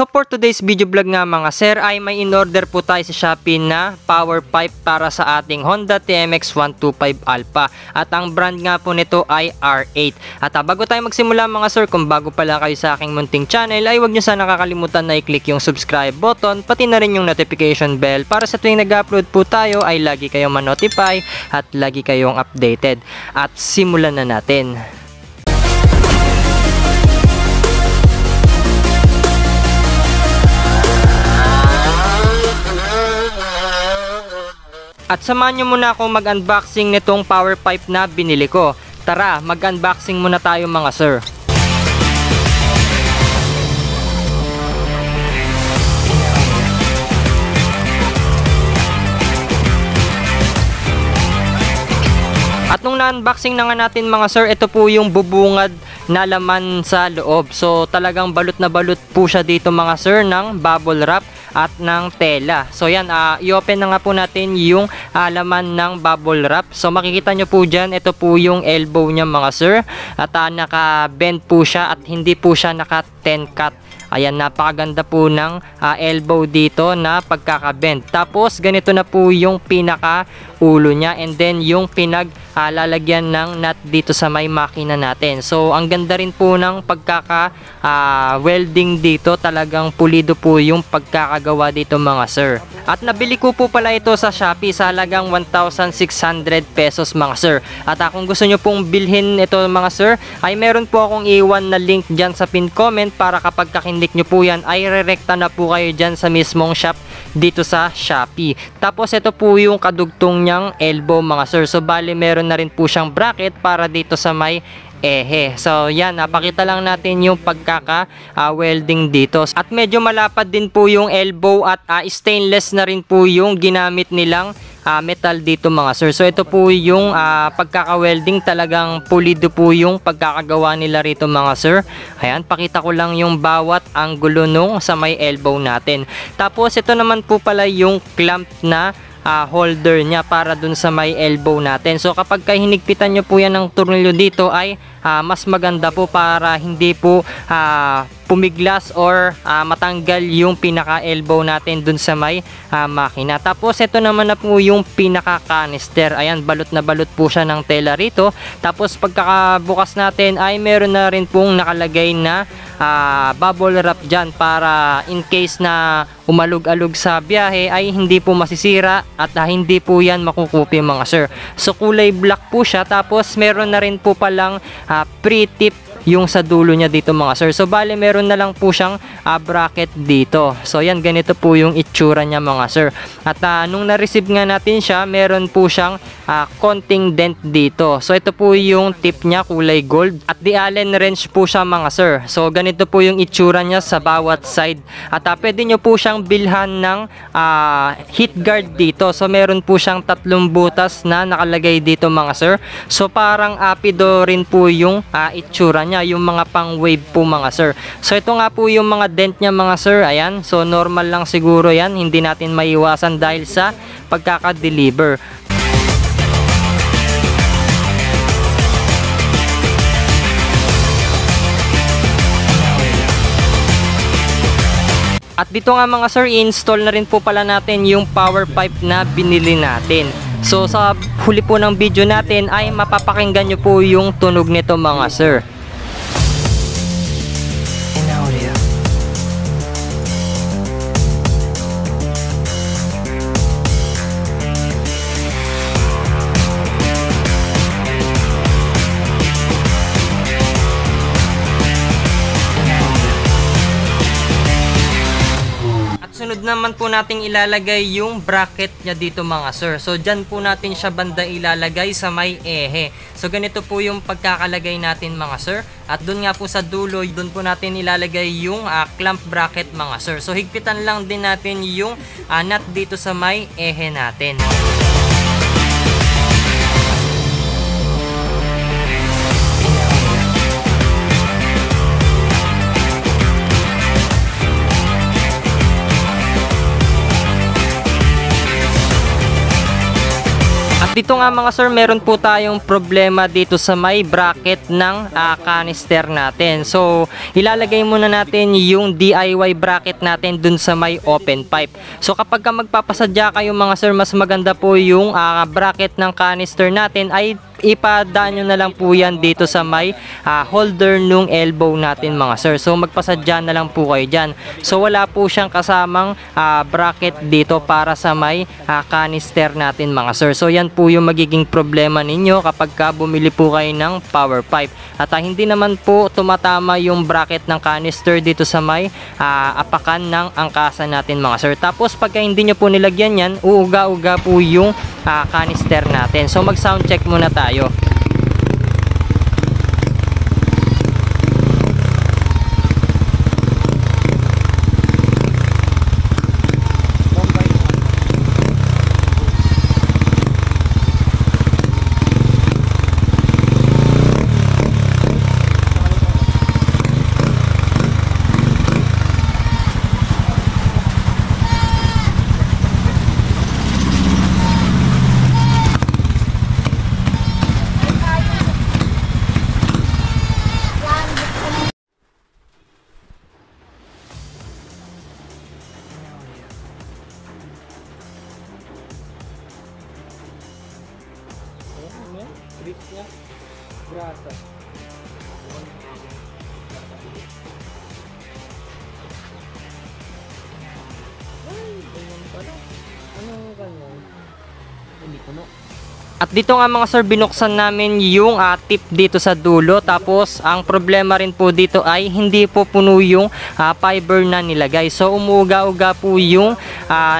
So for today's video vlog nga mga sir ay may in-order po tayo sa Shopee na power pipe para sa ating Honda TMX 125 Alpha. At ang brand nga po nito ay R8. At bago tayo magsimula mga sir, kung bago pala kayo sa aking munting channel ay huwag nyo sana kakalimutan na i-click yung subscribe button pati na rin yung notification bell para sa tuwing nag-upload po tayo ay lagi kayong ma-notify at lagi kayong updated. At simulan na natin. At samahan nyo muna ako mag-unboxing nitong power pipe na binili ko. Tara, mag-unboxing muna tayo mga sir. At nung na-unboxing na nga natin mga sir, ito po yung bubungad na laman sa loob. So talagang balot na balot po siya dito mga sir ng bubble wrap at ng tela. So yan, i-open na nga po natin yung laman ng bubble wrap. So makikita nyo po dyan, ito po yung elbow niya mga sir. At naka-bend po siya at hindi po siya naka-10 cut. Ayan, napakaganda po ng elbow dito na pagkakabend. Tapos ganito na po yung pinaka ulo niya and then yung lalagyan ng nut dito sa may makina natin. So ang ganda rin po ng welding dito, talagang pulido po yung pagkakagawa dito mga sir. At nabili ko po pala ito sa Shopee sa halagang 1,600 pesos mga sir. At kung gusto nyo pong bilhin ito mga sir, ay meron po akong iwan na link dyan sa pin comment para kapag kakinlik nyo po yan ay re-recta na po kayo dyan sa mismong shop dito sa Shopee. Tapos ito po yung kadugtong niyang elbow mga sir. So bali meron na rin po siyang bracket para dito sa may ehe. So yan, napakita lang natin yung welding dito. At medyo malapad din po yung elbow at stainless na rin po yung ginamit nilang metal dito mga sir. So ito po yung pagkaka-welding, talagang pulido po yung pagkakagawa nila rito mga sir. Ayan, pakita ko lang yung bawat anggulo nung sa may elbow natin. Tapos ito naman po pala yung clamp na holder niya para dun sa may elbow natin. So kapag hinigpitan nyo po yan ng tornilyo dito ay mas maganda po para hindi po pumiglas or matanggal yung pinaka elbow natin dun sa may makina. Tapos ito naman na po yung pinaka canister. Ayan, balot na balot po siya ng tela rito. Tapos pagkakabukas natin ay meron na rin pong nakalagay na bubble wrap dyan para in case na umalog-alog sa biyahe ay hindi po masisira at hindi po yan makukupi mga sir. So kulay black po siya, tapos meron na rin po palang pre-tip yung sa dulo niya dito mga sir. So bale meron na lang po siyang bracket dito. So yan, ganito po yung itsura niya mga sir. At nung na-receive nga natin siya, meron po siyang konting dent dito. So ito po yung tip niya, kulay gold. At di Allen wrench po siya mga sir. So ganito po yung itsura niya sa bawat side. At pwede nyo po siyang bilhan ng heat guard dito. So meron po siyang 3 butas na nakalagay dito mga sir. So parang apido rin po yung itsura niya, yung mga pang wave po mga sir. So ito nga po yung mga dent niya mga sir. Ayan, so normal lang siguro yan, hindi natin maiwasan dahil sa pagkaka-deliver. At dito nga mga sir, i-install na rin po pala natin yung power pipe na binili natin. So sa huli po ng video natin ay mapapakinggan nyo po yung tunog nito mga sir. Sunod naman po nating ilalagay yung bracket niya dito mga sir. So dyan po natin siya banda ilalagay sa may ehe. So ganito po yung pagkakalagay natin mga sir. At dun nga po sa dulo, dun po natin ilalagay yung clamp bracket mga sir. So higpitan lang din natin yung nut dito sa may ehe natin. At At dito nga mga sir, meron po tayong problema dito sa may bracket ng canister natin. So, ilalagay muna natin yung DIY bracket natin dun sa may open pipe. So, kapag magpapasadya kayo mga sir, mas maganda po yung bracket ng canister natin ay ipadaan nyo na lang po yan dito sa may holder nung elbow natin mga sir. So magpasadya na lang po kayo dyan. So wala po siyang kasamang bracket dito para sa may canister natin mga sir. So yan po yung magiging problema ninyo kapag bumili po kayo ng power pipe. At hindi naman po tumatama yung bracket ng canister dito sa may apakan ng angkasa natin mga sir. Tapos pagka hindi nyo po nilagyan yan, uuga-uga po yung canister natin. So mag sound check muna tayo. Grip niya, grasa. Ay, ganyan pala. Ano ganyan? Hindi ko no. At dito nga mga sir, binuksan namin yung tip dito sa dulo. Tapos ang problema rin po dito ay hindi po puno yung fiber na nilagay. So umuuga-uga po yung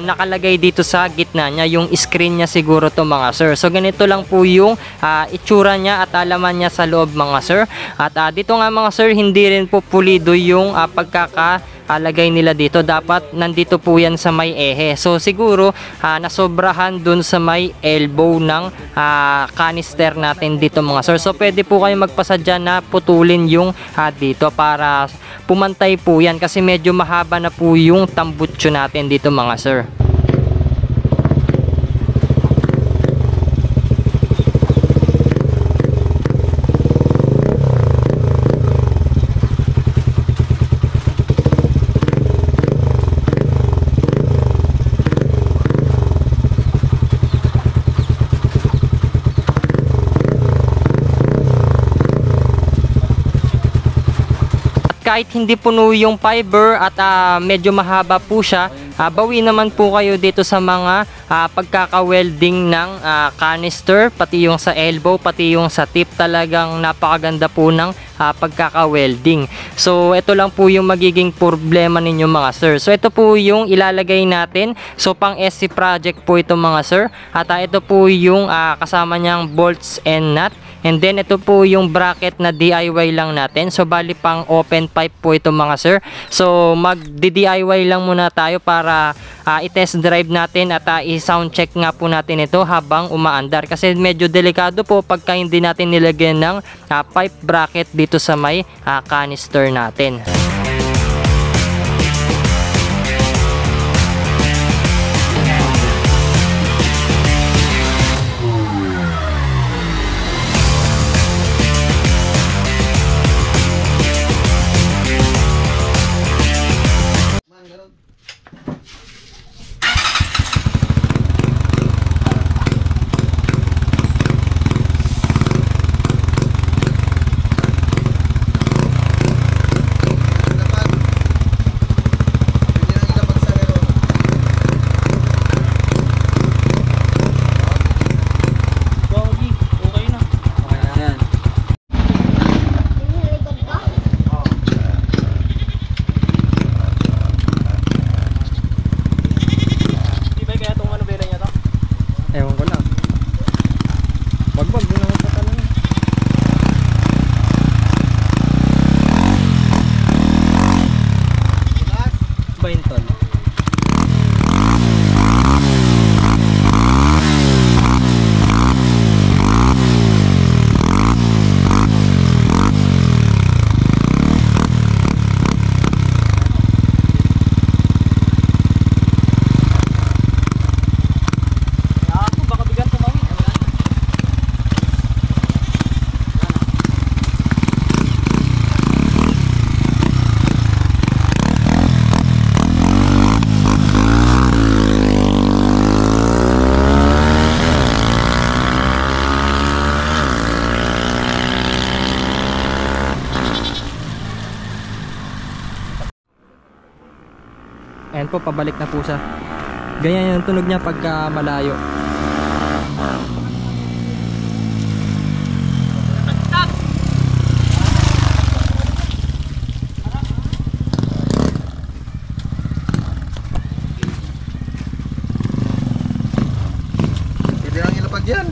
nakalagay dito sa gitna niya, yung screen niya siguro to mga sir. So ganito lang po yung itsura niya at alaman niya sa loob mga sir. At dito nga mga sir, hindi rin po pulido yung pagkakalagay nila dito. Dapat nandito po yan sa may ehe. So siguro nasobrahan dun sa may elbow ng canister natin dito mga sir. So pwede po kayo magpasadya na putulin yung dito para pumantay po yan, kasi medyo mahaba na po yung tambutso natin dito mga sir. Kahit hindi puno yung fiber at medyo mahaba po siya, bawi naman po kayo dito sa mga pagkaka-welding ng canister, pati yung sa elbow, pati yung sa tip. Talagang napakaganda po ng pagkaka-welding. So ito lang po yung magiging problema ninyo mga sir. So ito po yung ilalagay natin. So pang SC project po ito mga sir. At ito po yung kasama niyang bolts and nut. And then ito po yung bracket na DIY lang natin. So bali pang open pipe po ito mga sir. So mag-DIY lang muna tayo para i-test drive natin at i-sound check nga po natin ito habang umaandar. Kasi medyo delikado po pagka hindi natin nilagyan ng pipe bracket dito sa may canister natin. Ewan ko lang. Bagbag din ako sa tanong. Baintol. Ayan po, pabalik na po siya. Ganyan yung tunog niya pagka malayo. Hindi lang ilapag yan.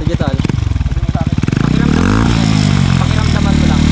Digital. Pakiramdaman mo lang.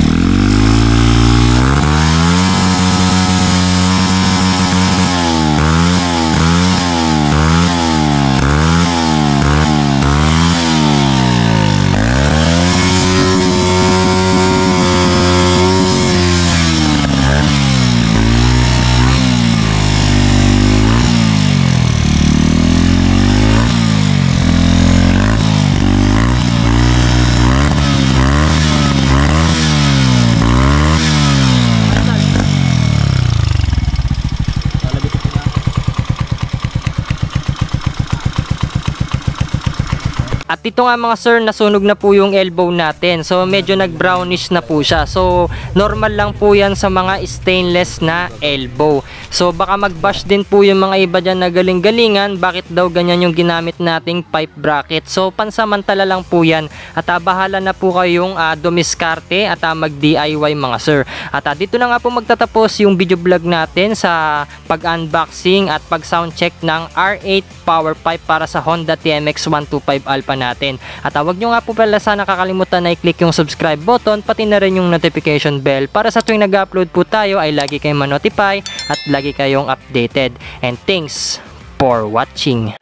At ito nga mga sir, nasunog na po yung elbow natin. So medyo nag-brownish na po siya. So normal lang po yan sa mga stainless na elbow. So baka mag-bash din po yung mga iba dyan na galing-galingan. Bakit daw ganyan yung ginamit nating pipe bracket? So pansamantala lang po yan. At bahala na po kayong dumiskarte at mag-DIY mga sir. At dito na nga po magtatapos yung video vlog natin sa pag-unboxing at pag-sound check ng R8 power pipe para sa Honda TMX 125 Alpha natin. At huwag nyo nga po pala sana kakalimutan na i-click yung subscribe button, pati na rin yung notification bell para sa tuwing nag-upload po tayo ay lagi kayong ma-notify at lagi kayong updated. And thanks for watching.